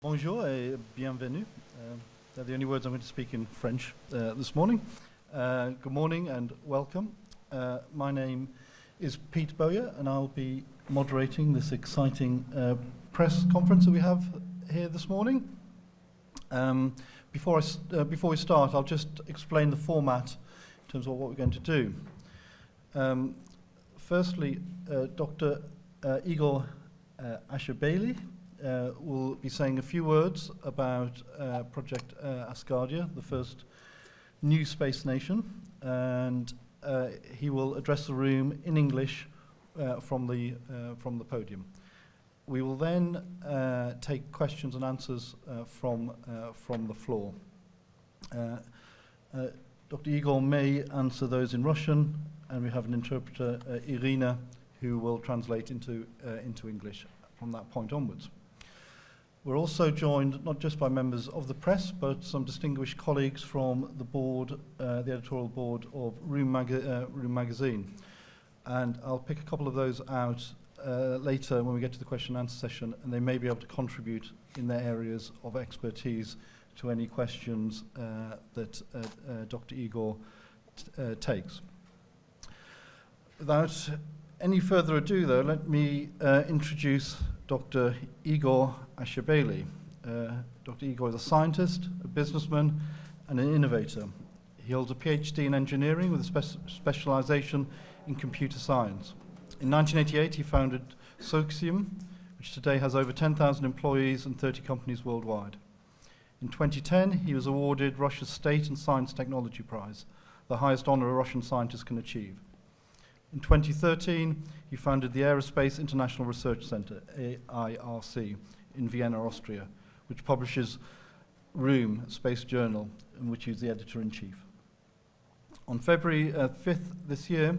Bonjour et bienvenue. They're the only words I'm going to speak in French this morning. Good morning and welcome. My name is Pete Bowyer and I'll be moderating this exciting press conference that we have here this morning. Before we start, I'll just explain the format in terms of what we're going to do. Firstly, Dr. Igor Ashurbeyli will be saying a few words about project Asgardia, the first new space nation, and he will address the room in English from the podium. We will then take questions and answers from the floor. Dr. Igor may answer those in Russian, and we have an interpreter, Irina, who will translate into English from that point onwards. We're also joined not just by members of the press, but some distinguished colleagues from the board, the editorial board of Room magazine. And I'll pick a couple of those out later when we get to the question and answer session, and they may be able to contribute in their areas of expertise to any questions that Dr. Igor takes. Without any further ado, though, let me introduce Dr. Igor Ashurbeyli. Dr. Igor is a scientist, a businessman, and an innovator. He holds a PhD in engineering with a specialization in computer science. In 1988, he founded Socium, which today has over 10,000 employees and 30 companies worldwide. In 2010, he was awarded Russia's State and Science Technology Prize, the highest honor a Russian scientist can achieve. In 2013, he founded the Aerospace International Research Center, AIRC, in Vienna, Austria, which publishes Room, a space journal, in which he's the editor-in-chief. On February 5th this year,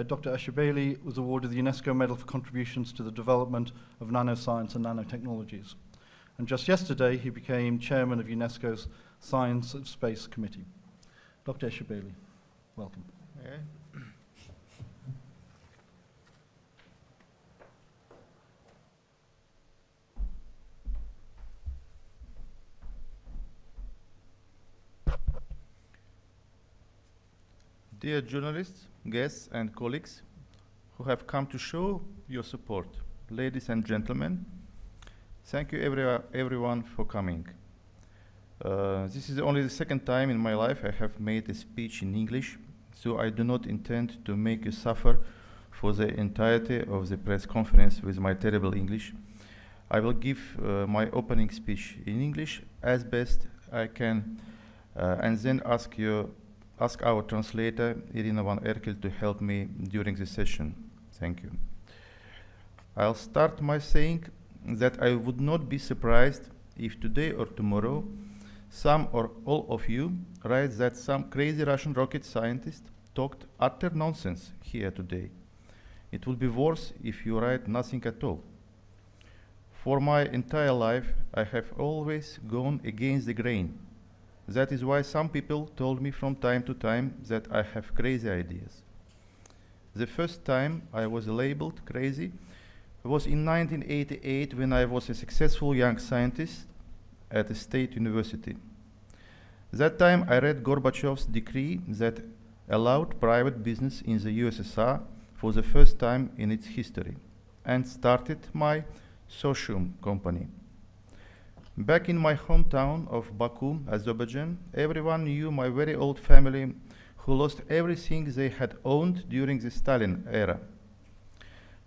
Dr. Ashurbeyli was awarded the UNESCO Medal for contributions to the development of nanoscience and nanotechnologies. And just yesterday, he became chairman of UNESCO's Science and Space Committee. Dr. Ashurbeyli, welcome. Okay. Dear journalists, guests and colleagues who have come to show your support, ladies and gentlemen, thank you everyone for coming. This is only the second time in my life I have made a speech in English, so I do not intend to make you suffer for the entirety of the press conference with my terrible English. I will give my opening speech in English as best I can, and then ask our translator, Irina Van Erkel, to help me during the session. Thank you. I'll start by saying that I would not be surprised if today or tomorrow some or all of you write that some crazy Russian rocket scientist talked utter nonsense here today. It would be worse if you write nothing at all. For my entire life, I have always gone against the grain. That is why some people told me from time to time that I have crazy ideas. The first time I was labeled crazy was in 1988 when I was a successful young scientist at a state university. That time I read Gorbachev's decree that allowed private business in the USSR for the first time in its history and started my Socium company. Back in my hometown of Baku, Azerbaijan, everyone knew my very old family who lost everything they had owned during the Stalin era.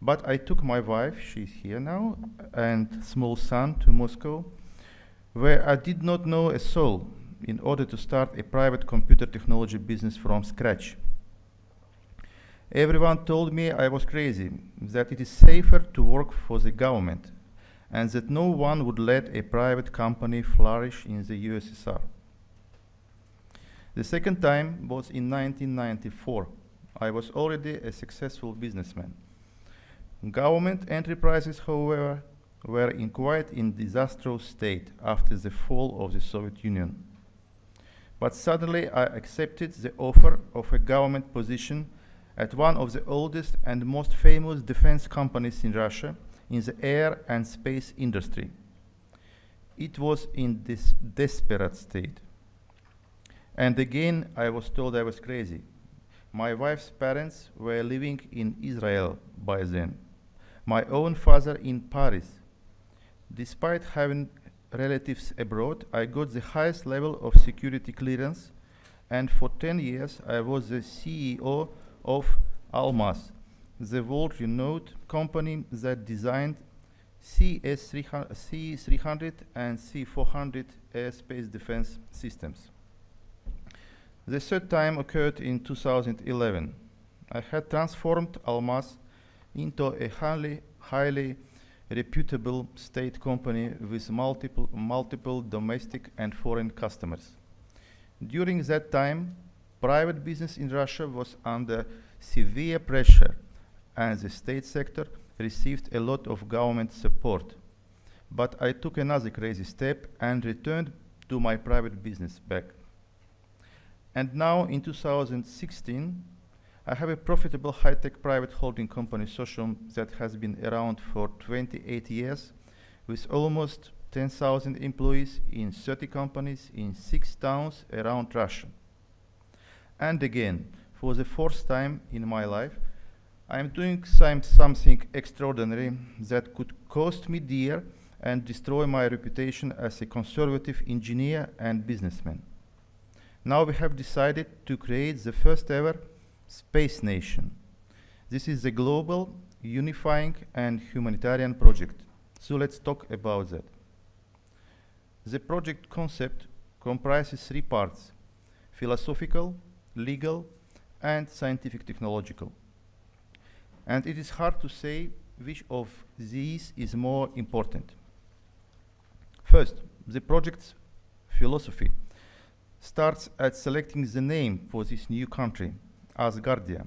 But I took my wife, she's here now, and small son to Moscow, where I did not know a soul, in order to start a private computer technology business from scratch. Everyone told me I was crazy, that it is safer to work for the government, and that no one would let a private company flourish in the USSR. The second time was in 1994. I was already a successful businessman. Government enterprises, however, were in quite disastrous state after the fall of the Soviet Union. But suddenly I accepted the offer of a government position at one of the oldest and most famous defense companies in Russia, in the air and space industry. It was in this desperate state. And again, I was told I was crazy. My wife's parents were living in Israel by then. My own father in Paris. Despite having relatives abroad, I got the highest level of security clearance, and for 10 years I was the CEO of Almaz, the world-renowned company that designed C-300 and C-400 airspace defense systems. The third time occurred in 2011. I had transformed Almaz into a highly reputable state company with multiple domestic and foreign customers. During that time, private business in Russia was under severe pressure, and the state sector received a lot of government support. But I took another crazy step and returned to my private business back. And now, in 2016, I have a profitable high-tech private holding company, Socium, that has been around for 28 years, with almost 10,000 employees in 30 companies in 6 towns around Russia. And again, for the fourth time in my life, I am doing something extraordinary that could cost me dear and destroy my reputation as a conservative engineer and businessman. Now we have decided to create the first ever space nation. This is a global, unifying, and humanitarian project. So let's talk about that. The project concept comprises 3 parts: philosophical, legal, and scientific technological. And it is hard to say which of these is more important. First, the project's philosophy starts at selecting the name for this new country, Asgardia.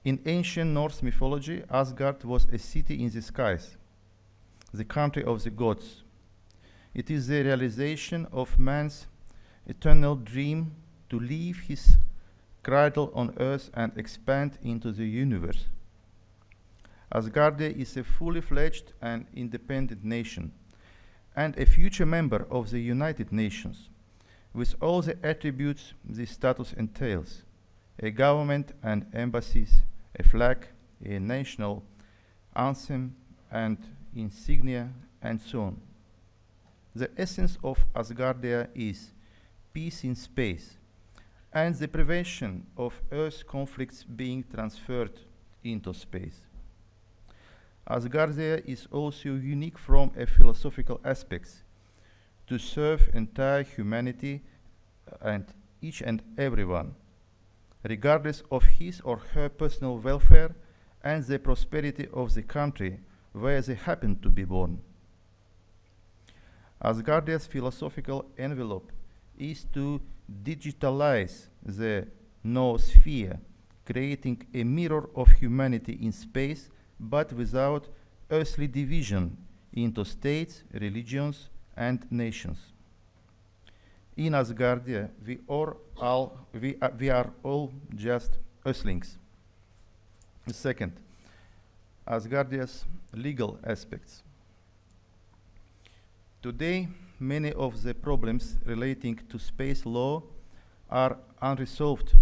In ancient Norse mythology, Asgard was a city in the skies, the country of the gods. It is the realization of man's eternal dream to leave his cradle on earth and expand into the universe. Asgardia is a fully fledged and independent nation, and a future member of the United Nations, with all the attributes this status entails: a government and embassies, a flag, a national anthem and insignia, and so on. The essence of Asgardia is peace in space and the prevention of Earth conflicts being transferred into space. Asgardia is also unique from a philosophical aspect, to serve entire humanity and each and everyone, regardless of his or her personal welfare and the prosperity of the country where they happen to be born. Asgardia's philosophical envelope is to digitalize the noosphere, creating a mirror of humanity in space, but without earthly division into states, religions, and nations. In Asgardia, we are all just Earthlings. Second, Asgardia's legal aspects. Today, many of the problems relating to space law are unresolved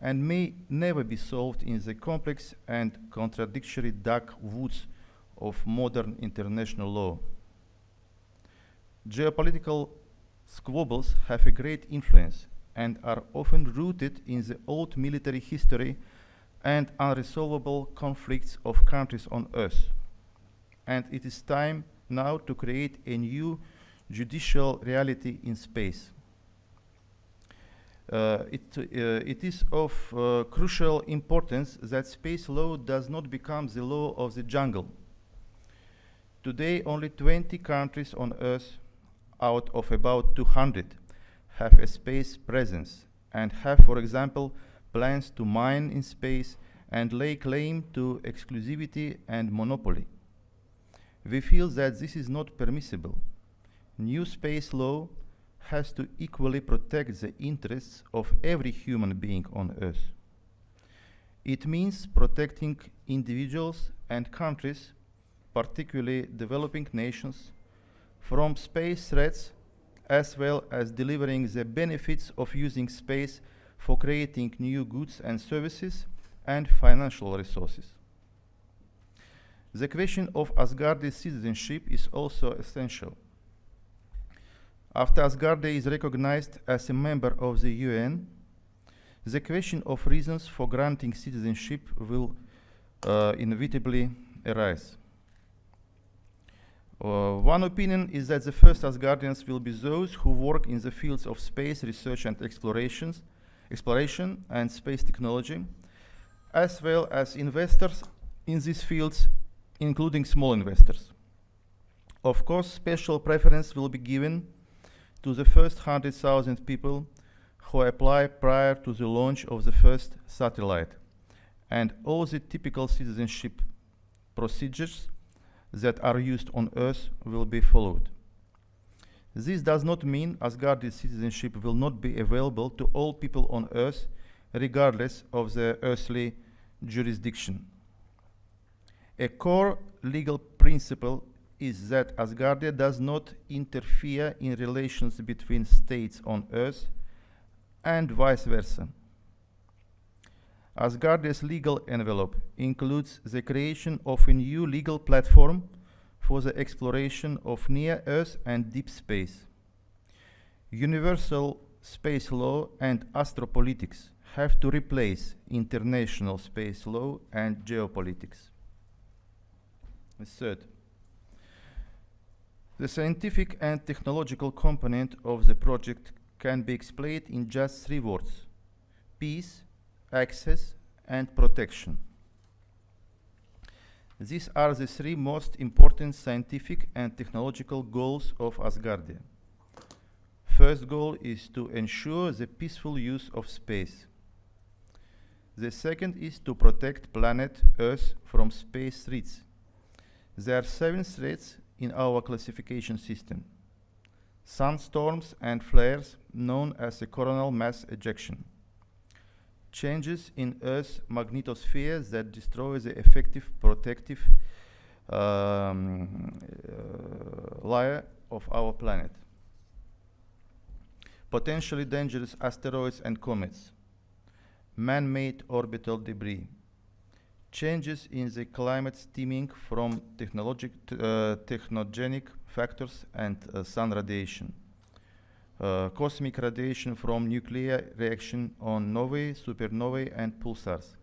and may never be solved in the complex and contradictory dark woods of modern international law. Geopolitical squabbles have a great influence and are often rooted in the old military history and unresolvable conflicts of countries on Earth. And it is time now to create a new judicial reality in space. It is of crucial importance that space law does not become the law of the jungle. Today, only 20 countries on Earth out of about 200 have a space presence and have, for example, plans to mine in space and lay claim to exclusivity and monopoly. We feel that this is not permissible. New space law has to equally protect the interests of every human being on Earth. It means protecting individuals and countries, particularly developing nations, from space threats, as well as delivering the benefits of using space for creating new goods and services and financial resources. The question of Asgardia citizenship is also essential. After Asgardia is recognized as a member of the UN, the question of reasons for granting citizenship will inevitably arise. One opinion is that the first Asgardians will be those who work in the fields of space research and exploration and space technology, as well as investors in these fields, including small investors. Of course, special preference will be given to the first 100,000 people who apply prior to the launch of the first satellite, and all the typical citizenship procedures that are used on Earth will be followed. This does not mean Asgardia citizenship will not be available to all people on Earth, regardless of their earthly jurisdiction. A core legal principle is that Asgardia does not interfere in relations between states on Earth and vice versa. Asgardia's legal envelope includes the creation of a new legal platform for the exploration of near-Earth and deep space. Universal space law and astropolitics have to replace international space law and geopolitics. Third, the scientific and technological component of the project can be explained in just 3 words: peace, access, and protection. These are the 3 most important scientific and technological goals of Asgardia. First goal is to ensure the peaceful use of space. The second is to protect planet Earth from space threats. There are 7 threats in our classification system: sunstorms and flares known as a coronal mass ejection, changes in Earth's magnetosphere that destroy the effective protective layer of our planet, potentially dangerous asteroids and comets, man-made orbital debris, changes in the climate stemming from technogenic factors and sun radiation, cosmic radiation from nuclear reaction on novae, supernovae, and pulsars,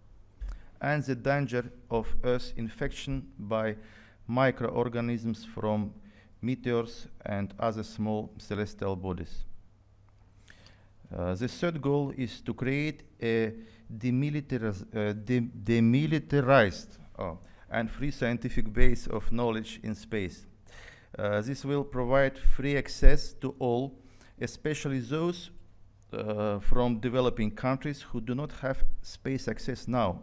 and the danger of Earth's infection by microorganisms from meteors and other small celestial bodies. The third goal is to create a demilitarized and free scientific base of knowledge in space. This will provide free access to all, especially those from developing countries who do not have space access now.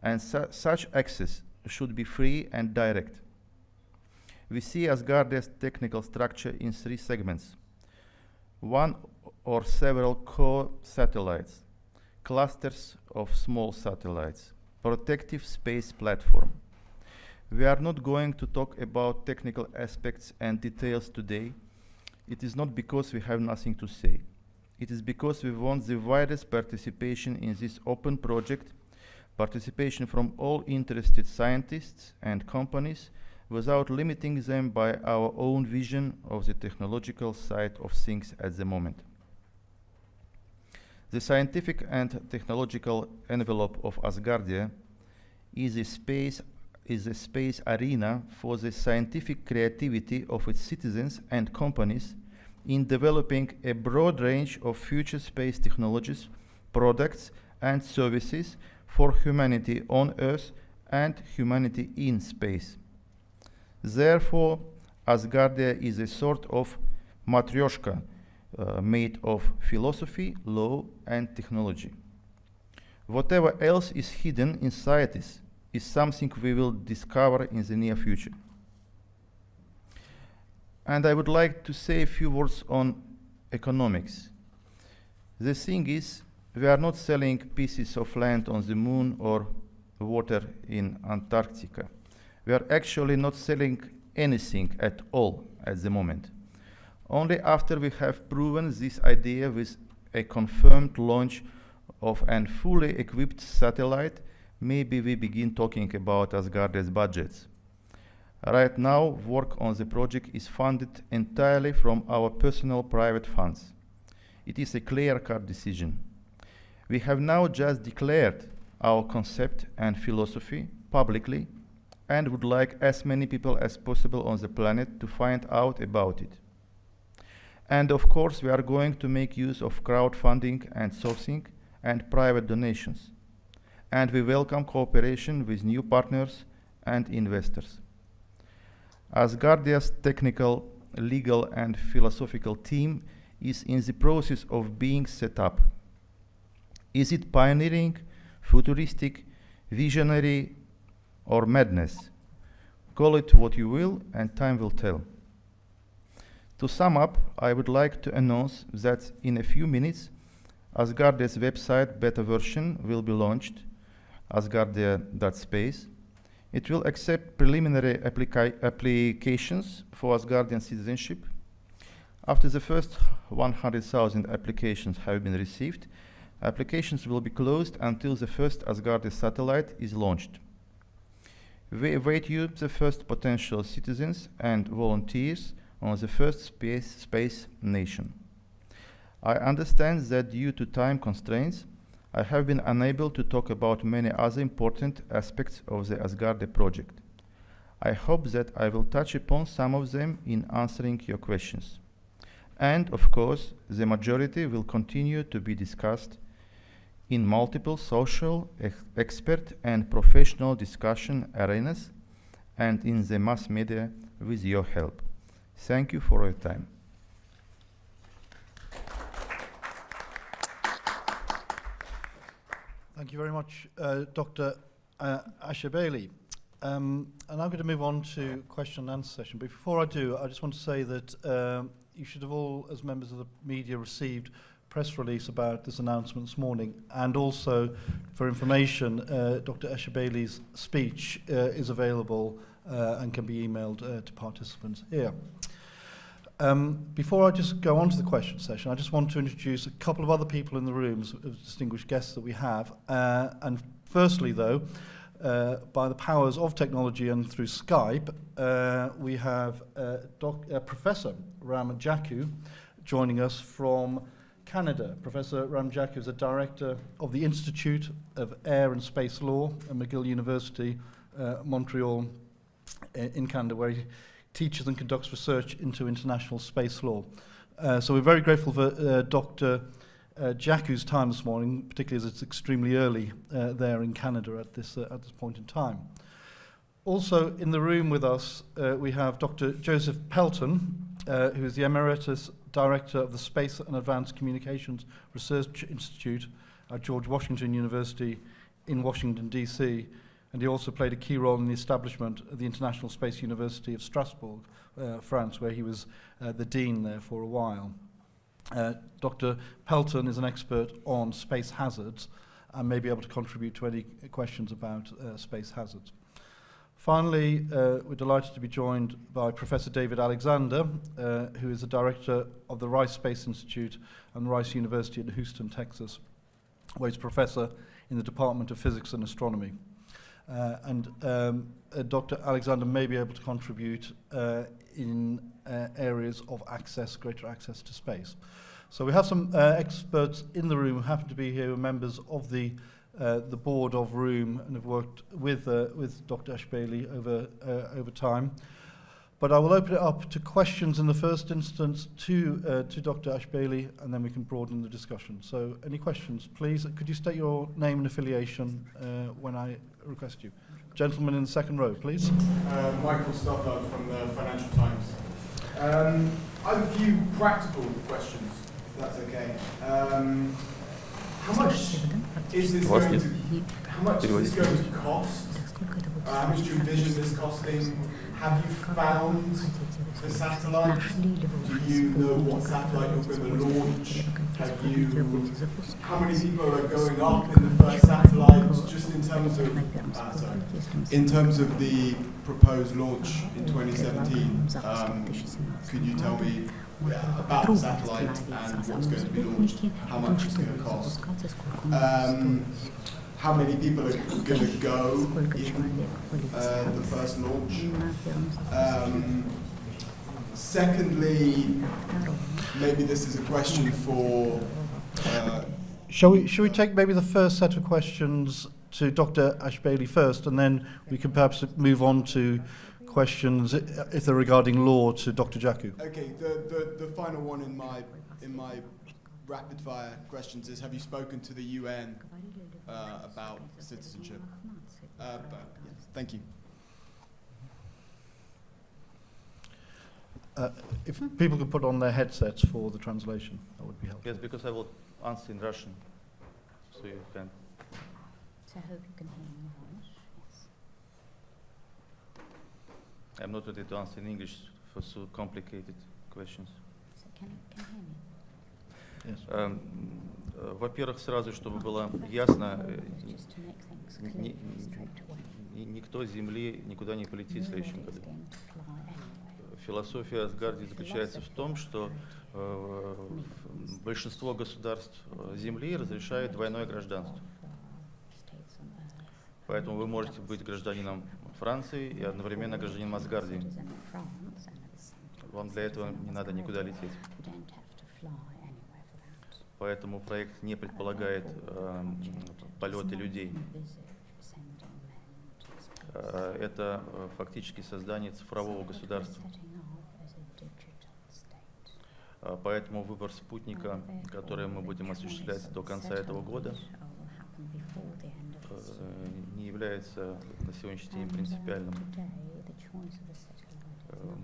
And such access should be free and direct. We see Asgardia's technical structure in 3 segments: 1 or several core satellites, clusters of small satellites, protective space platform. We are not going to talk about technical aspects and details today. It is not because we have nothing to say. It is because we want the widest participation in this open project, participation from all interested scientists and companies, without limiting them by our own vision of the technological side of things at the moment. The scientific and technological envelope of Asgardia is a space arena for the scientific creativity of its citizens and companies in developing a broad range of future space technologies, products, and services for humanity on Earth and humanity in space. Therefore, Asgardia is a sort of matryoshka made of philosophy, law, and technology. Whatever else is hidden inside this is something we will discover in the near future. And I would like to say a few words on economics. The thing is, we are not selling pieces of land on the moon or water in Antarctica. We are actually not selling anything at all at the moment. Only after we have proven this idea with a confirmed launch of a fully equipped satellite, maybe we begin talking about Asgardia's budgets. Right now, work on the project is funded entirely from our personal private funds. It is a clear-cut decision. We have now just declared our concept and philosophy publicly and would like as many people as possible on the planet to find out about it. And of course, we are going to make use of crowdfunding and sourcing and private donations. And we welcome cooperation with new partners and investors. Asgardia's technical, legal, and philosophical team is in the process of being set up. Is it pioneering, futuristic, visionary, or madness? Call it what you will, and time will tell. To sum up, I would like to announce that in a few minutes, Asgardia's website beta version will be launched, asgardia.space. It will accept preliminary applications for Asgardian citizenship. After the first 100,000 applications have been received, applications will be closed until the first Asgardia satellite is launched. We await you, the first potential citizens and volunteers, on the first space nation. I understand that due to time constraints, I have been unable to talk about many other important aspects of the Asgardia project. I hope that I will touch upon some of them in answering your questions. And of course, the majority will continue to be discussed in multiple social, expert and professional discussion arenas and in the mass media with your help. Thank you for your time. Thank you very much, Dr. Ashurbeyli. And I'm going to move on to question and answer session. But before I do, I just want to say that you should have all, as members of the media, received press release about this announcement this morning. And also, for information, Dr. Ashurbayli's speech is available and can be emailed to participants here. Before I just go on to the question session, I just want to introduce a couple of other people in the room, of distinguished guests that we have. And firstly, though, by the powers of technology and through Skype, we have Professor Ram Jaku joining us from Canada. Professor Ram Jaku is a director of the Institute of Air and Space Law at McGill University, Montreal, in Canada, where he teaches and conducts research into international space law. So we're very grateful for Dr. Jaku's time this morning, particularly as it's extremely early there in Canada at this point in time. Also in the room with us, we have Dr. Joseph Pelton, who is the Emeritus Director of the Space and Advanced Communications Research Institute at George Washington University in Washington, D.C., and he also played a key role in the establishment of the International Space University of Strasbourg, France, where he was the dean there for a while. Dr. Pelton is an expert on space hazards and may be able to contribute to any questions about space hazards. Finally, we're delighted to be joined by Professor David Alexander, who is the director of the Rice Space Institute and Rice University in Houston, Texas, where he's professor in the Department of Physics and Astronomy. Dr. Alexander may be able to contribute in areas of greater access to space. So we have some experts in the room who happen to be here, who are members of the board of Room and have worked with Dr. Ashurbeyli over time. But I will open it up to questions in the first instance to Dr. Ashurbeyli, and then we can broaden the discussion. So any questions, please? Could you state your name and affiliation when I request you? Gentleman in the second row, please. Michael Stoffard from the Financial Times. I have a few practical questions, if that's okay. How much is this going to cost? How much do you envision this costing? Have you found the satellite? Do you know what satellite you're going to launch? How many people are going up in the first satellite? Just in terms of the proposed launch in 2017, could you tell me about the satellite and what's going to be launched? How much it's going to cost? How many people are going to go in the first launch? Secondly, maybe this is a question for... Shall we take maybe the first set of questions to Dr. Ashurbeyli first, and then we can perhaps move on to questions, if they're regarding law, to Dr. Jaku? Okay, the final one in my rapid fire questions is, have you spoken to the UN about citizenship? Thank you. If people could put on their headsets for the translation, that would be helpful. Yes, because I will answer in Russian, so you can. So I hope you can hear me well. Yes. I'm not ready to answer in English for so complicated questions. So can you hear me? Yes. Во-первых, сразу, чтобы было ясно, Just to make things clear straight away. никто с Земли никуда не полетит в No следующем one году. is going to fly anywhere. Философия Asgardia заключается в том, что большинство государств Земли разрешает двойное гражданство. Поэтому вы можете быть гражданином Франции и одновременно гражданином Asgardии. Вам для этого не надо никуда лететь. Поэтому проект не предполагает полеты людей. Это фактически создание цифрового государства. Поэтому выбор спутника, который мы будем осуществлять до конца этого года, не является на сегодняшний день принципиальным.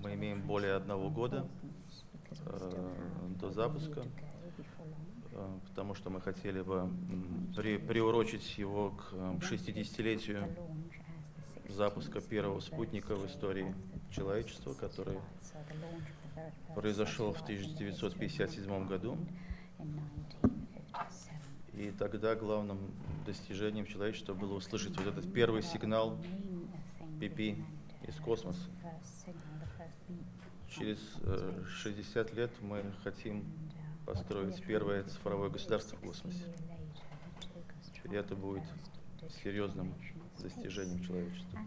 Мы имеем более 1 года до запуска, потому что мы хотели бы приурочить его к 60-летию запуска первого спутника в истории человечества, который произошел в 1957 году. И тогда главным достижением человечества было услышать вот этот первый сигнал ПП из космоса. Через 60 лет мы хотим построить первое цифровое государство в космосе. И это будет серьезным достижением человечества.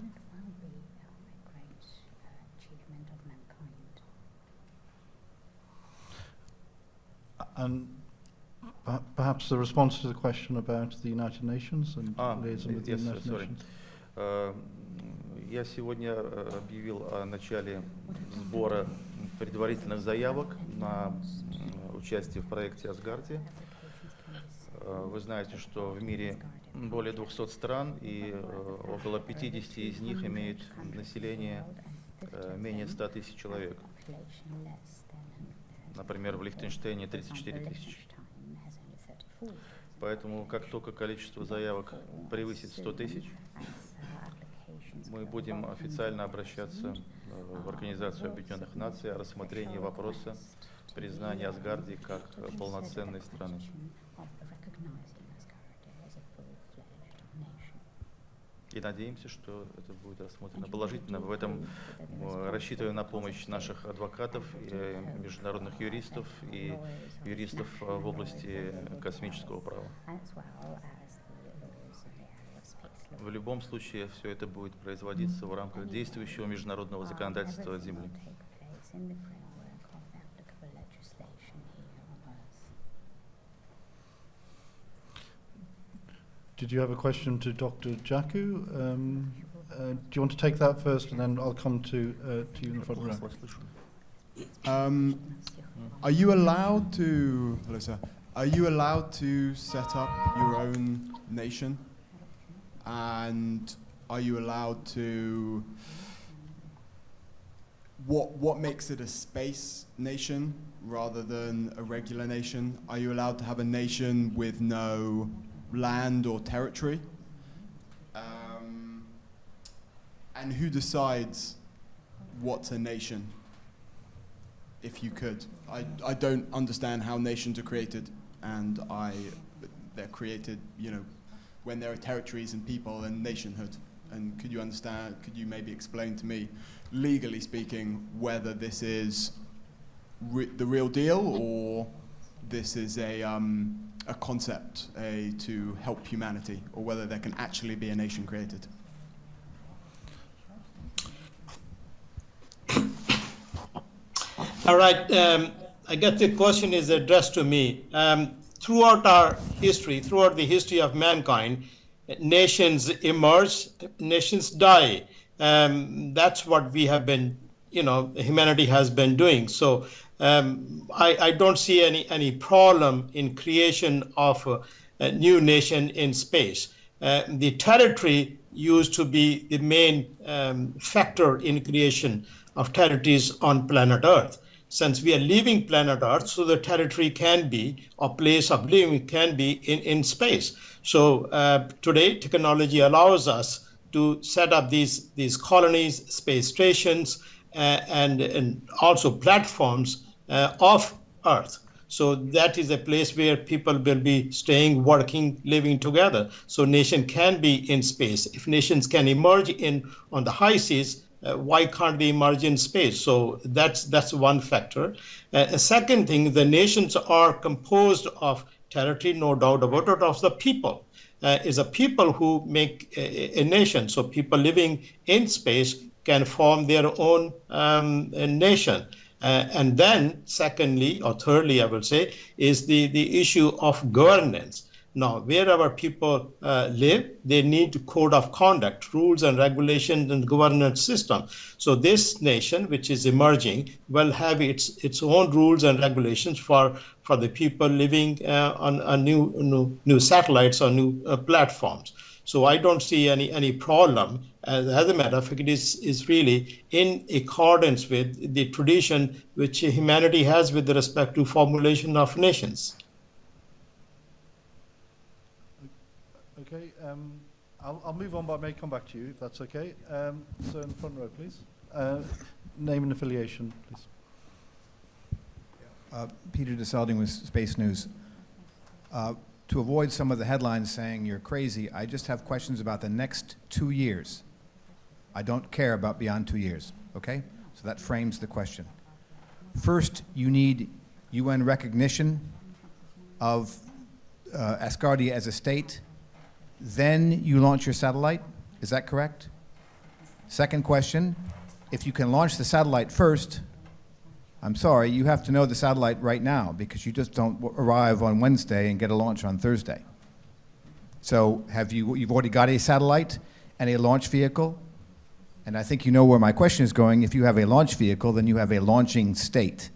And perhaps the response to the question about the United Nations and liaison with the United Nations. Я сегодня объявил о начале сбора предварительных заявок на участие в проекте Asgardia. Вы знаете, что в мире более 200 стран, и около 50 из них имеют население менее 100 тысяч человек. Например, в Лихтенштейне 34 тысячи. Поэтому, как только количество заявок превысит 100 тысяч, мы будем официально обращаться в Организацию Объединенных Наций о рассмотрении вопроса признания Asgardии как полноценной страны. И надеемся, что это будет рассмотрено положительно. В этом рассчитываем на помощь наших адвокатов, и международных юристов и юристов в области космического права. В любом случае, все это будет производиться в рамках действующего международного законодательства Земли. Did you have a question to Dr. Jaku? Do you want to take that first, and then I'll come to you in the front row? Are you allowed to, hello sir, are you allowed to set up your own nation? And are you allowed to, what makes it a space nation rather than a regular nation? Are you allowed to have a nation with no land or territory? And who decides what's a nation? If you could. I don't understand how nations are created, and they're created, you know, when there are territories and people and nationhood. And could you maybe explain to me, legally speaking, whether this is the real deal, or this is a concept to help humanity, or whether there can actually be a nation created? All right, I guess the question is addressed to me. Throughout the history of mankind, nations emerge, nations die. That's what we have been, humanity has been doing. So I don't see any problem in creation of a new nation in space. The territory used to be the main factor in creation of territories on planet Earth. Since we are leaving planet Earth, so the territory can be, or place of living can be in space. So today, technology allows us to set up these colonies, space stations, and also platforms of Earth. So that is a place where people will be staying, working, living together. So nation can be in space. If nations can emerge on the high seas, why can't they emerge in space? So that's one factor. A second thing, the nations are composed of territory, no doubt about it, of the people. It's a people who make a nation. So people living in space can form their own nation. And then secondly, or thirdly, I will say, is the issue of governance. Now, wherever people live, they need a code of conduct, rules and regulations and governance system. So this nation, which is emerging, will have its own rules and regulations for the people living on new satellites or new platforms. So I don't see any problem. As a matter of fact, it is really in accordance with the tradition which humanity has with respect to formulation of nations. Okay, I'll move on, but I may come back to you, if that's okay. So in the front row, please. Name and affiliation, please. Peter DeSalding with Space News. To avoid some of the headlines saying you're crazy, I just have questions about the next 2 years. I don't care about beyond 2 years, okay? So that frames the question. First, you need UN recognition of Asgardia as a state. Then you launch your satellite. Is that correct? Second question, if you can launch the satellite first, I'm sorry, you have to know the satellite right now, because you just don't arrive on Wednesday and get a launch on Thursday. So you've already got a satellite and a launch vehicle? And I think you know where my question is going. If you have a launch vehicle, then you have a launching state.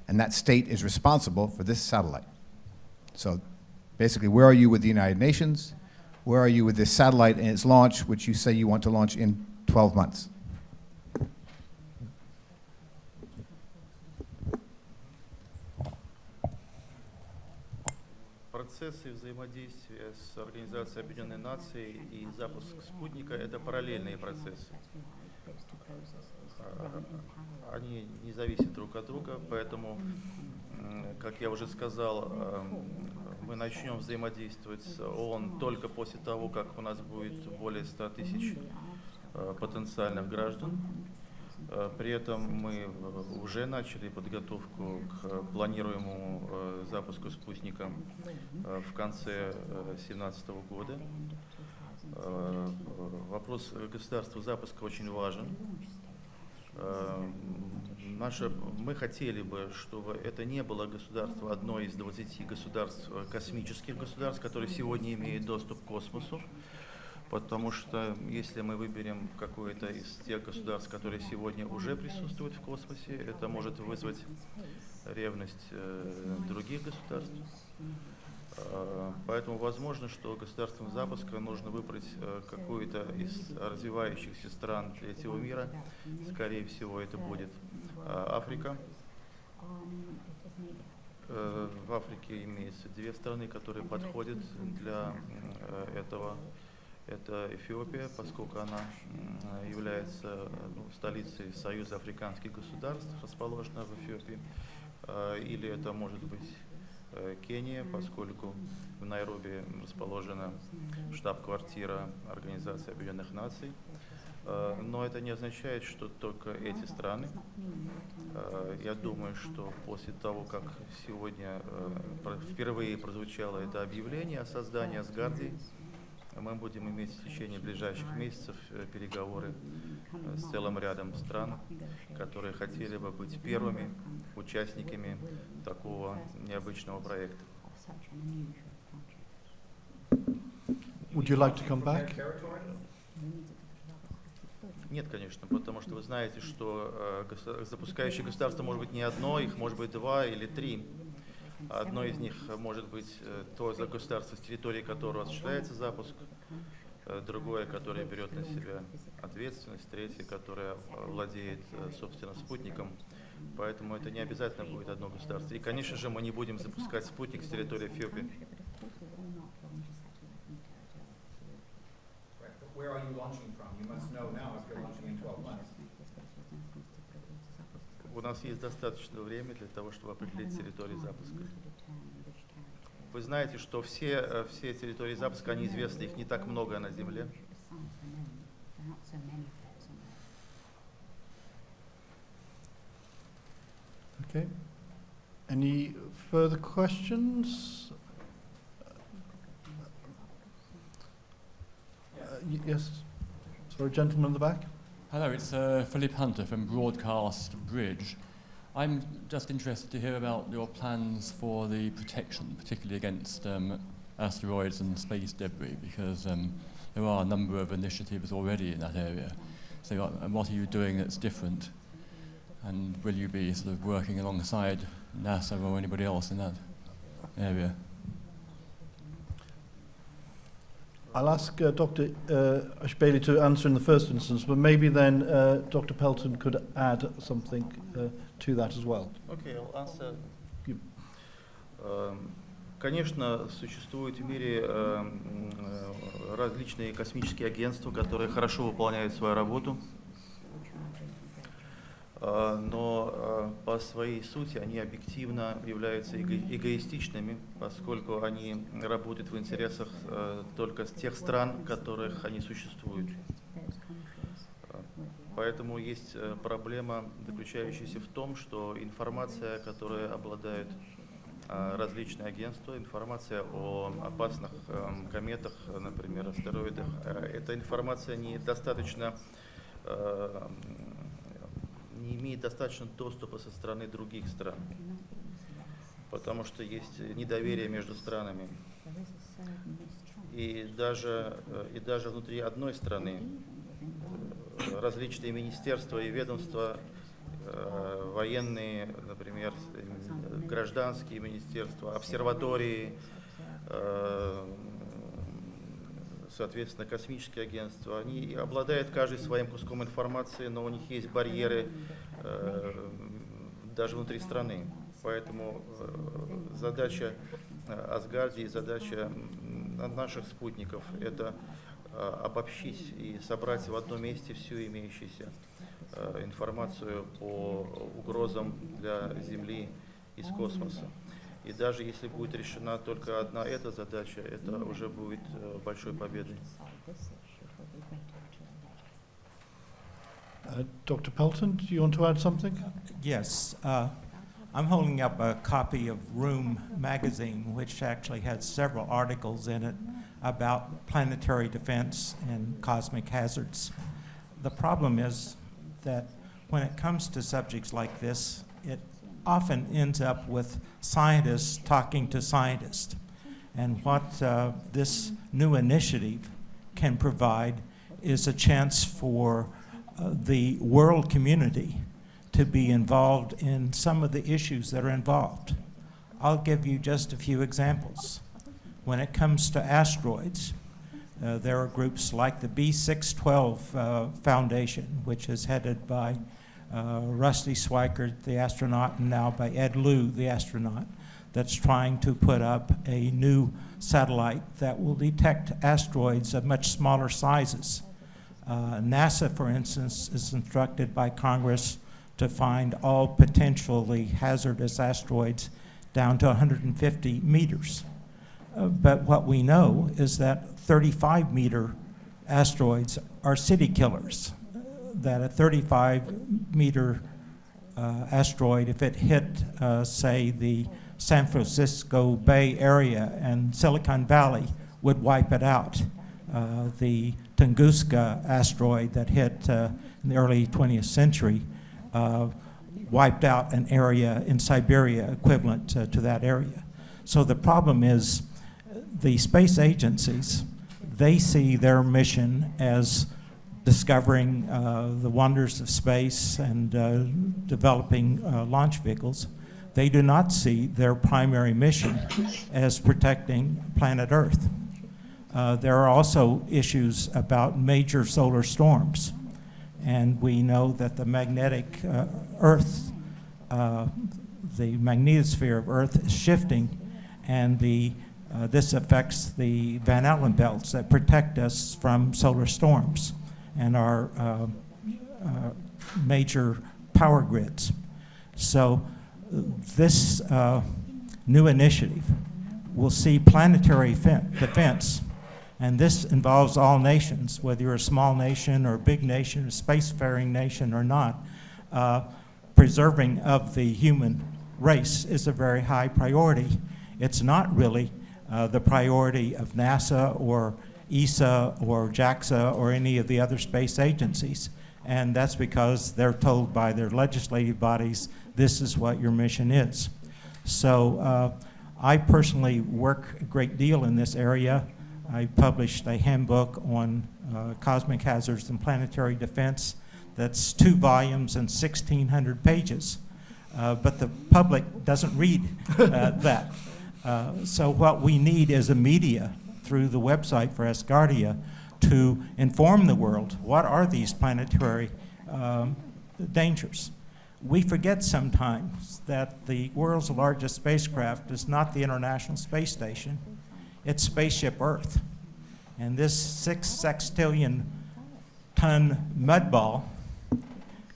And that state is responsible for this satellite. So basically, where are you with the United Nations? Where are you with this satellite and its launch, which you say you want to launch in 12 months? Процессы взаимодействия с Организацией Объединенных Наций и запуск спутника – это параллельные процессы. Они не зависят друг от друга, поэтому, как я уже сказал, мы начнем взаимодействовать с ООН только после того, как у нас будет более 100 тысяч потенциальных граждан. При этом мы уже начали подготовку к планируемому запуску спутника в конце 2017 года. Вопрос государства запуска очень важен. Мы хотели бы, чтобы это не было государство одно из 20 государств, космических государств, которые сегодня имеют доступ к космосу. Потому что если мы выберем какое-то из тех государств, которые сегодня уже присутствуют в космосе, это может вызвать ревность других государств. Поэтому возможно, что государством запуска нужно выбрать какую-то из развивающихся стран третьего мира. Скорее всего, это будет Африка. В Африке имеется 2 страны, которые подходят для Это Эфиопия, поскольку она является столицей Союза африканских государств, расположена в Эфиопии. Или это может быть Кения, поскольку в Найроби расположена штаб-квартира Организации Объединенных Наций. Но это не означает, что только эти страны. Я думаю, что после того, как сегодня впервые прозвучало это объявление о создании Asgardia, мы будем иметь в течение ближайших месяцев переговоры с целым рядом стран, которые хотели бы быть первыми участниками такого необычного проекта. Would you like to come back? Нет, конечно, потому что вы знаете, что запускающее государство может быть не одно, их может быть 2 или 3. Одно из них может быть то государство, с территории которого осуществляется запуск, другое, которое берет на себя ответственность, третье, которое владеет, собственно, спутником. Поэтому это не обязательно будет одно государство. И, конечно же, мы не будем запускать спутник с территории Эфиопии. Where are you launching from? You must know now if you're launching in 12 months. У нас есть достаточно времени для того, чтобы определить территории запуска. Вы знаете, что все территории запуска, они известны, их не так много на Земле. Okay. Any further questions? Yes. Sorry, gentleman in the back. Hello, it's Philip Hunter from Broadcast Bridge. I'm just interested to hear about your plans for the protection, particularly against asteroids and space debris, because there are a number of initiatives already in that area. So what are you doing that's different? And will you be sort of working alongside NASA or anybody else in that area? I'll ask Dr. Ashurbeyli to answer in the first instance, but maybe then Dr. Pelton could add something to that as well. Okay, I'll answer. Конечно, существуют в мире различные космические агентства, которые хорошо выполняют свою работу, но по своей сути они объективно являются эгоистичными, поскольку они работают в интересах только тех стран, в которых они существуют. Поэтому есть проблема, заключающаяся в том, что информация, которой обладают различные агентства, информация о опасных кометах, например, астероидах, эта информация недостаточно не имеет достаточно доступа со стороны других стран, потому что есть недоверие между странами. И даже внутри одной страны различные министерства и ведомства, военные, например, гражданские министерства, обсерватории, соответственно, космические агентства, они обладают каждый своим куском информации, но у них есть барьеры даже внутри страны. Поэтому задача Asgardia и задача наших спутников – это обобщить и собрать в одном месте всю имеющуюся информацию по угрозам для Земли из космоса. И даже если будет решена только одна эта задача, это уже будет большой победой. Dr. Pelton, do you want to add something? Yes. I'm holding up a copy of Room magazine, which actually has several articles in it about planetary defense and cosmic hazards. The problem is that when it comes to subjects like this, it often ends up with scientists talking to scientists. And what this new initiative can provide is a chance for the world community to be involved in some of the issues that are involved. I'll give you just a few examples. When it comes to asteroids, there are groups like the B612 Foundation, which is headed by Rusty Schweickart, the astronaut, and now by Ed Lu, the astronaut. that's trying to put up a new satellite that will detect asteroids of much smaller sizes. NASA, for instance, is instructed by Congress to find all potentially hazardous asteroids down to 150 meters. But what we know is that 35-meter asteroids are city killers. That a 35-meter asteroid, if it hit, say, the San Francisco Bay Area and Silicon Valley, would wipe it out. The Tunguska asteroid that hit in the early 20th century wiped out an area in Siberia equivalent to that area. So the problem is the space agencies, they see their mission as discovering the wonders of space and developing launch vehicles. They do not see their primary mission as protecting planet Earth. There are also issues about major solar storms. And we know that the magnetic Earth, the magnetosphere of Earth is shifting, and this affects the Van Allen belts that protect us from solar storms and our major power grids. So this new initiative will see planetary defense, and this involves all nations, whether you're a small nation or a big nation, a spacefaring nation or not. Preserving of the human race is a very high priority. It's not really the priority of NASA or ESA or JAXA or any of the other space agencies. And that's because they're told by their legislative bodies, this is what your mission is. So I personally work a great deal in this area. I published a handbook on cosmic hazards and planetary defense that's 2 volumes and 1,600 pages. But the public doesn't read that. So what we need is a media through the website for Asgardia to inform the world what are these planetary dangers. We forget sometimes that the world's largest spacecraft is not the International Space Station, it's Spaceship Earth. And this 6 sextillion ton mud ball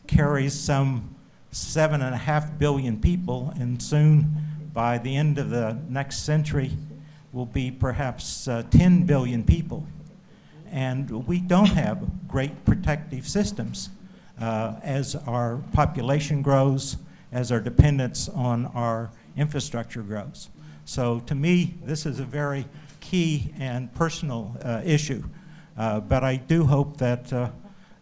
carries some 7.5 billion people, and soon, by the end of the next century, will be perhaps 10 billion people. And we don't have great protective systems as our population grows, as our dependence on our infrastructure grows. So to me, this is a very key and personal issue. But I do hope that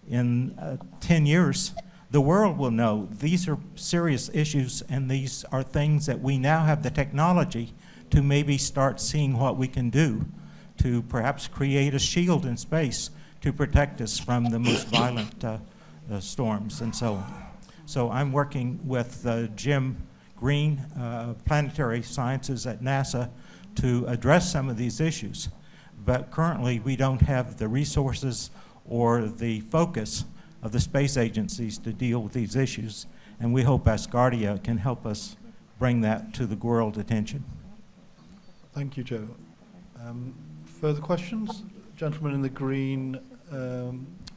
in 10 years, the world will know these are serious issues, and these are things that we now have the technology to maybe start seeing what we can do to perhaps create a shield in space to protect us from the most violent storms and so on. So I'm working with Jim Green, Planetary Sciences at NASA, to address some of these issues. But currently we don't have the resources or the focus of the space agencies to deal with these issues, and we hope Asgardia can help us bring that to the world attention. Thank you, Joe. Further questions? Gentleman in the green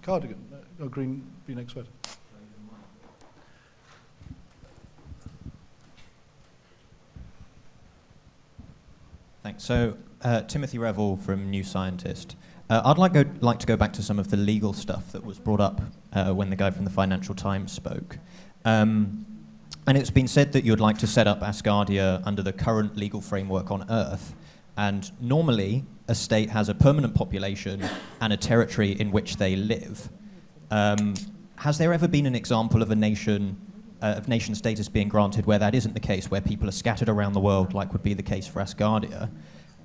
cardigan, or green V-neck sweater. Thanks. So, Timothy Revel from New Scientist. I'd like to go back to some of the legal stuff that was brought up when the guy from the Financial Times spoke. And it's been said that you'd like to set up Asgardia under the current legal framework on Earth. And normally, a state has a permanent population and a territory in which they live. Has there ever been an example of a nation, of nation status being granted where that isn't the case, where people are scattered around the world, like would be the case for Asgardia?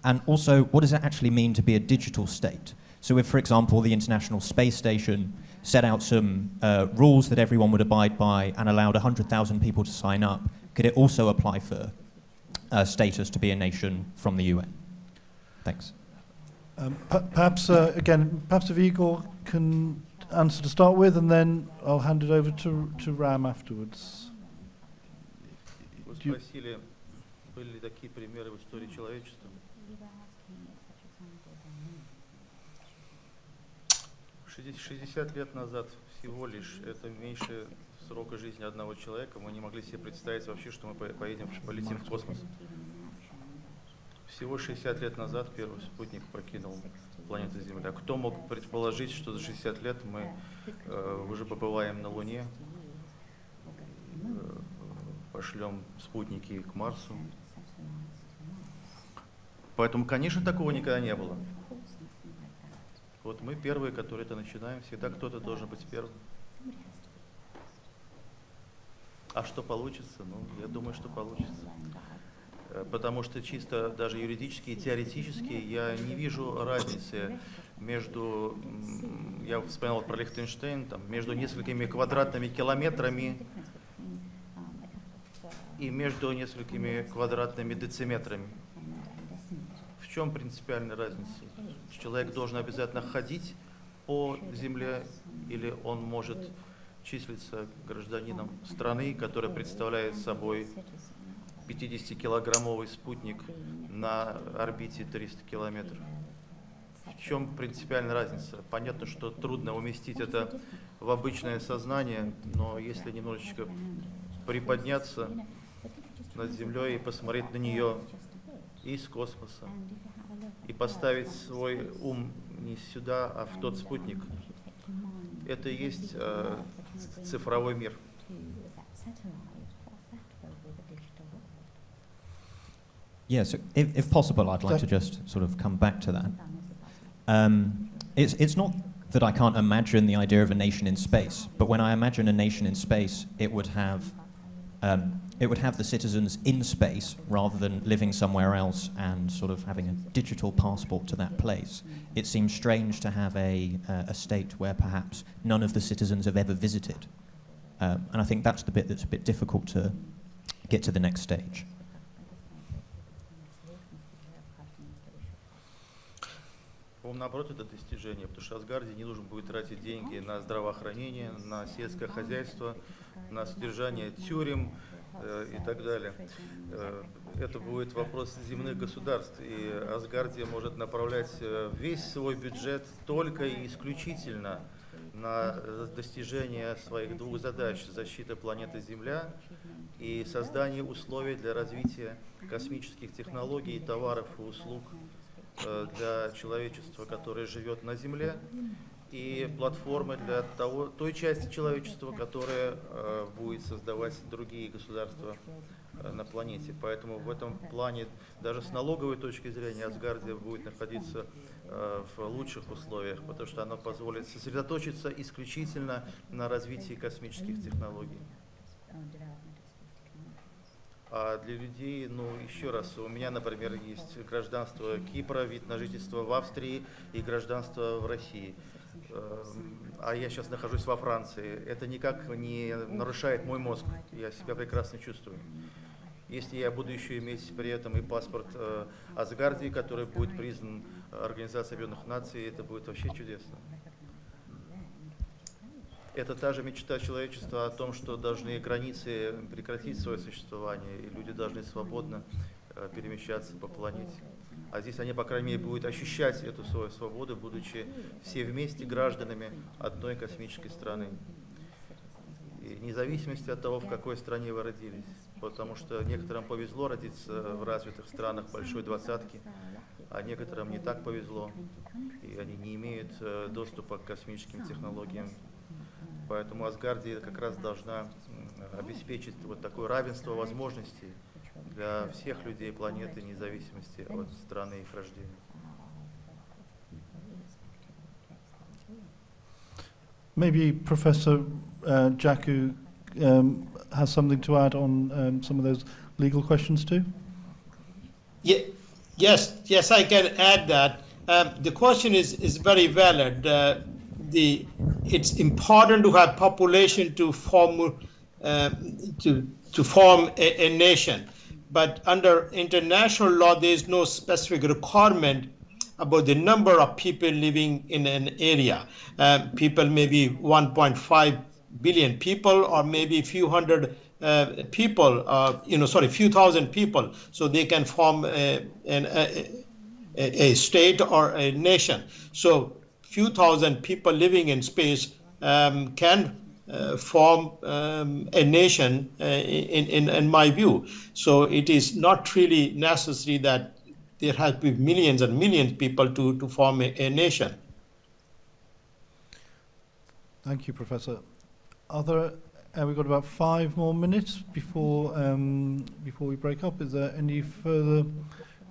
And also, what does it actually mean to be a digital state? So if, for example, the International Space Station set out some rules that everyone would abide by and allowed 100,000 people to sign up, could it also apply for status to be a nation from the UN? Thanks. Perhaps if Igor can answer to start with, and then I'll hand it over to Ram afterwards. Были ли такие примеры в истории человечества? 60 лет назад всего лишь, это меньше срока жизни одного человека, мы не могли себе представить вообще, что мы полетим в космос. Всего 60 лет назад первый спутник покинул планету Земля. Кто мог предположить, что за 60 лет мы уже побываем на Луне, пошлем спутники к Марсу? Поэтому, конечно, такого никогда не было. Вот мы первые, которые это начинаем. Всегда кто-то должен быть первым. А что получится? Ну, я думаю, что получится. Потому что чисто даже юридически и теоретически я не вижу разницы между, я вспоминал про Лихтенштейн, там, между несколькими квадратными километрами и между несколькими квадратными дециметрами. В чем принципиальная разница? Человек должен обязательно ходить по земле, или он может числиться гражданином страны, которая представляет собой 50-килограммовый спутник на орбите 300 километров. В чем принципиальная разница? Понятно, что трудно уместить это в обычное сознание, но если немножечко приподняться над землей и посмотреть на нее из космоса, и поставить свой ум не сюда, а в тот спутник, это и есть цифровой мир. Yes, if possible, I'd like to just sort of come back to that. It's not that I can't imagine the idea of a nation in space, but when I imagine a nation in space, it would have the citizens in space rather than living somewhere else and sort of having a digital passport to that place. It seems strange to have a state where perhaps none of the citizens have ever visited. And I think that's the bit that's a bit difficult to get to the next stage. По-моему, наоборот, это достижение, потому что Asgardia не нужно будет тратить деньги на здравоохранение, на сельское хозяйство, на содержание тюрем и так далее. Это будет вопрос земных государств, и Asgardia может направлять весь свой бюджет только и исключительно на достижение своих двух задач: защита планеты Земля и создание условий для развития космических технологий, товаров и услуг для человечества, которое живет на Земле, и платформы для той части человечества, которая будет создавать другие государства на планете. Поэтому в этом плане, даже с налоговой точки зрения, Asgardia будет находиться в лучших условиях, потому что оно позволит сосредоточиться исключительно на развитии космических технологий. А для людей, ну, еще раз, у меня, например, есть гражданство Кипра, вид на жительство в Австрии и гражданство в России. А я сейчас нахожусь во Франции. Это никак не нарушает мой мозг. Я себя прекрасно чувствую. Если я буду еще иметь при этом и паспорт Asgardia, который будет признан Организацией Объединенных Наций, это будет вообще чудесно. Это та же мечта человечества о том, что должны границы прекратить свое существование, и люди должны свободно перемещаться по планете. А здесь они, по крайней мере, будут ощущать эту свою свободу, будучи все вместе гражданами одной космической страны. И вне зависимости от того, в какой стране вы родились. Потому что некоторым повезло родиться в развитых странах большой двадцатки, а некоторым не так повезло, и они не имеют доступа к космическим технологиям. Поэтому Asgardia как раз должна обеспечить вот такое равенство возможностей для всех людей планеты, вне зависимости от страны их рождения. Maybe Professor Jaku has something to add on some of those legal questions too? Yes, I can add that. The question is very valid. It's important to have population to form a nation, but under international law there is no specific requirement about the number of people living in an area. People may be 1.5 billion people, or maybe a few hundred people, few thousand people, so they can form a state or a nation. So few thousand people living in space can form a nation in my view. So it is not really necessary that there has to be millions and millions of people to form a nation. Thank you, Professor. We've got about 5 more minutes before we break up. Is there any further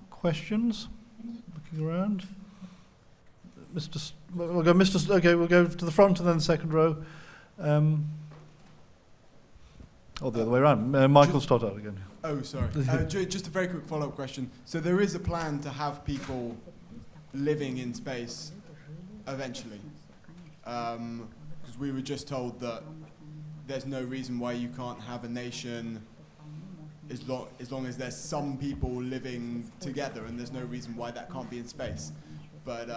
questions? Looking around. We'll go to the front and then the second row. Or the other way around. Michael Stoddart again. Oh, sorry. Just a very quick follow-up question. So there is a plan to have people living in space eventually, because we were just told that there's no reason why you can't have a nation as long as there's some people living together, and there's no reason why that can't be in space. But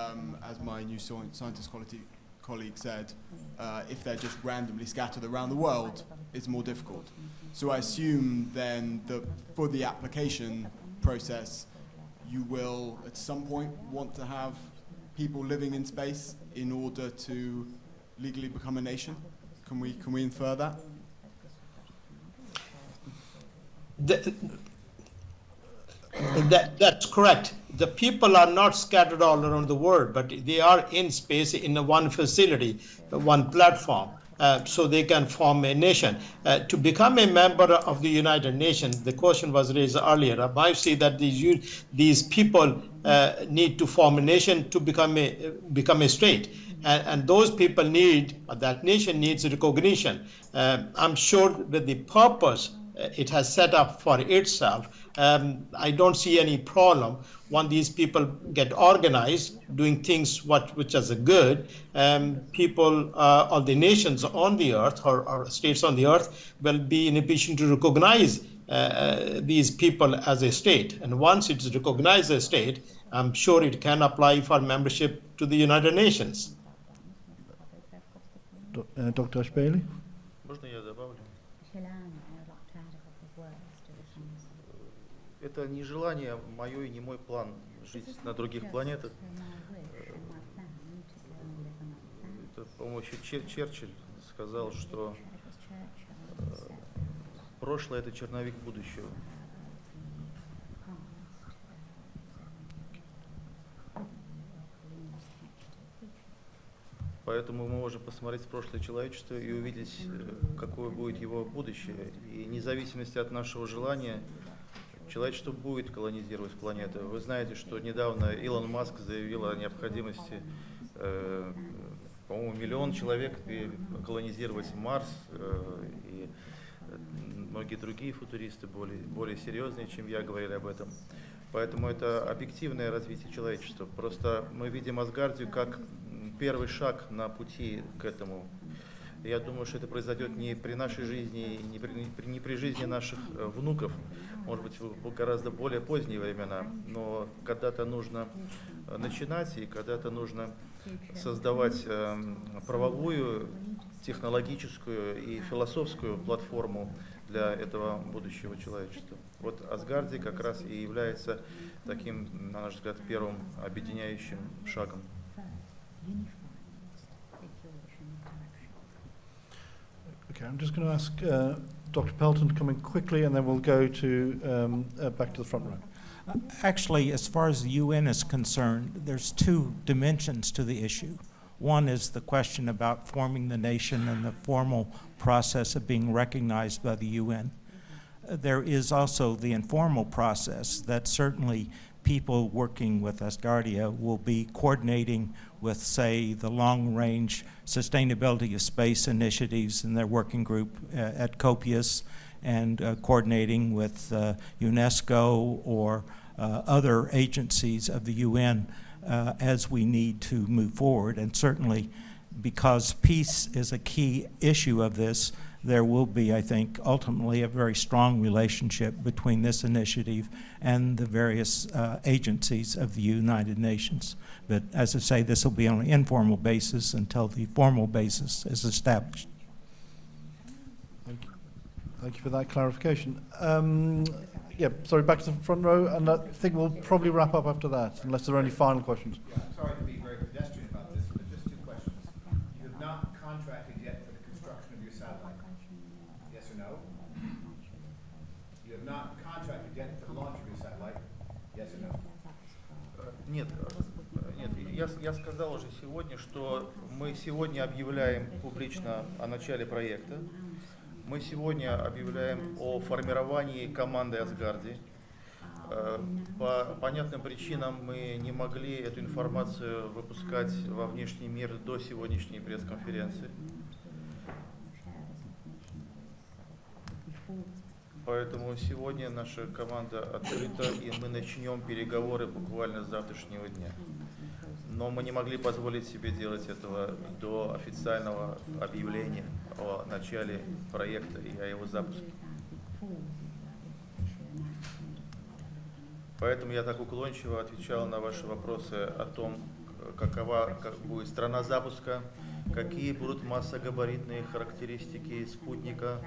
as my new scientist colleague said, if they're just randomly scattered around the world, it's more difficult. So I assume then that for the application process, you will at some point want to have people living in space in order to legally become a nation. Can we infer that? That's correct. The people are not scattered all around the world, but they are in space in one facility, one platform, so they can form a nation. To become a member of the United Nations, the question was raised earlier. I see that these people need to form a nation to become a state. And those people that nation needs recognition. I'm sure that the purpose it has set up for itself, I don't see any problem when these people get organized, doing things which is good. People or the nations on the earth or states on the earth will be in a position to recognize these people as a state. And once it is recognized as a state, I'm sure it can apply for membership to the United Nations. Dr. Ashurbeyli? Можно я добавлю? Это не желание мое и не мой план жить на других планетах. Это, по-моему, еще Черчилль сказал, что прошлое – это черновик будущего. Поэтому мы можем посмотреть в прошлое человечества и увидеть, какое будет его будущее. И вне зависимости от нашего желания, человечество будет колонизировать планету. Вы знаете, что недавно Илон Маск заявил о необходимости, по-моему, 1 миллион человек колонизировать Марс, и многие другие футуристы, более серьезные, чем я, говорили об этом. Поэтому это объективное развитие человечества. Просто мы видим Asgardia как первый шаг на пути к этому. Я думаю, что это произойдет не при нашей жизни, не при жизни наших внуков, может быть, в гораздо более поздние времена, но когда-то нужно начинать, и когда-то нужно создавать правовую, технологическую и философскую платформу для этого будущего человечества. Вот Asgardia как раз и является таким, на наш взгляд, первым объединяющим шагом. Okay, I'm just going to ask Dr. Pelton to come in quickly, and then we'll go to back to the front row. Actually, as far as the UN is concerned, there's 2 dimensions to the issue. One is the question about forming the nation and the formal process of being recognized by the UN. There is also the informal process that certainly people working with Asgardia will be coordinating with, say, the long-range sustainability of space initiatives in their working group at COPIUS, and coordinating with UNESCO or other agencies of the UN as we need to move forward. And certainly, because peace is a key issue of this, there will be, I think, ultimately a very strong relationship between this initiative and the various agencies of the United Nations. But as I say, this will be on an informal basis until the formal basis is established. Thank you for that clarification. Yeah, sorry, back to the front row, and I think we'll probably wrap up after that, unless there are any final questions. Yeah, I'm sorry to be very pedestrian about this, but just two questions. You have not contracted yet for the construction of your satellite. Yes or no? You have not contracted yet for the launch of your satellite. Yes or no? Нет, я сказал уже сегодня, что мы сегодня объявляем публично о начале проекта. Мы сегодня объявляем о формировании команды Asgardia. По понятным причинам мы не могли эту информацию выпускать во внешний мир до сегодняшней пресс-конференции. Поэтому сегодня наша команда открыта, и мы начнем переговоры буквально с завтрашнего дня. Но мы не могли позволить себе делать этого до официального объявления о начале проекта и о его запуске. Поэтому я так уклончиво отвечал на ваши вопросы о том, как будет страна запуска, какие будут массогабаритные характеристики спутника,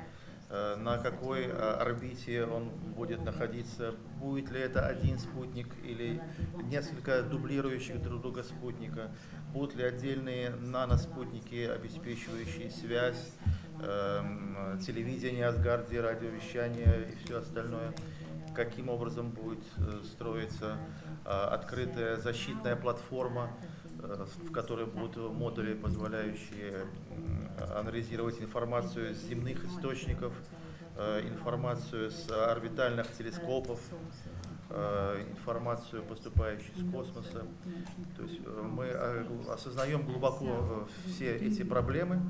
на какой орбите он будет находиться, будет ли это один спутник или несколько дублирующих друг друга спутника, будут ли отдельные наноспутники, обеспечивающие связь, телевидение, Asgardia, радиовещание и все остальное, каким образом будет строиться открытая защитная платформа, в которой будут модули, позволяющие анализировать информацию с земных источников, информацию с орбитальных телескопов, информацию, поступающую из космоса. То есть мы осознаем глубоко все эти проблемы,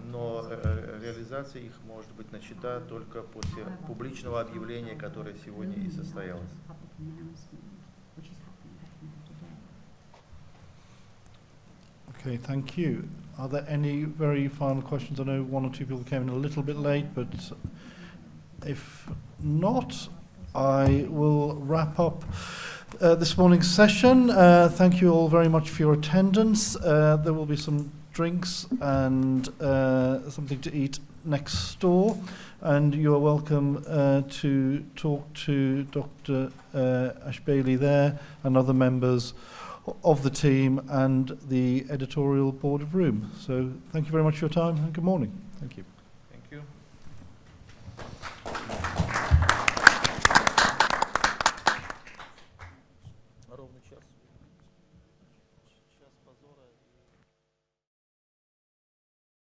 но реализация их может быть начата только после публичного объявления, которое сегодня и состоялось. Okay, thank you. Are there any very final questions? I know one or two people came in a little bit late, but if not, I will wrap up this morning's session. Thank you all very much for your attendance. There will be some drinks and something to eat next door, and you are welcome to talk to Dr. Ashurbeyli there and other members of the team and the editorial board of Room. So thank you very much for your time and good morning. Thank you. Thank you.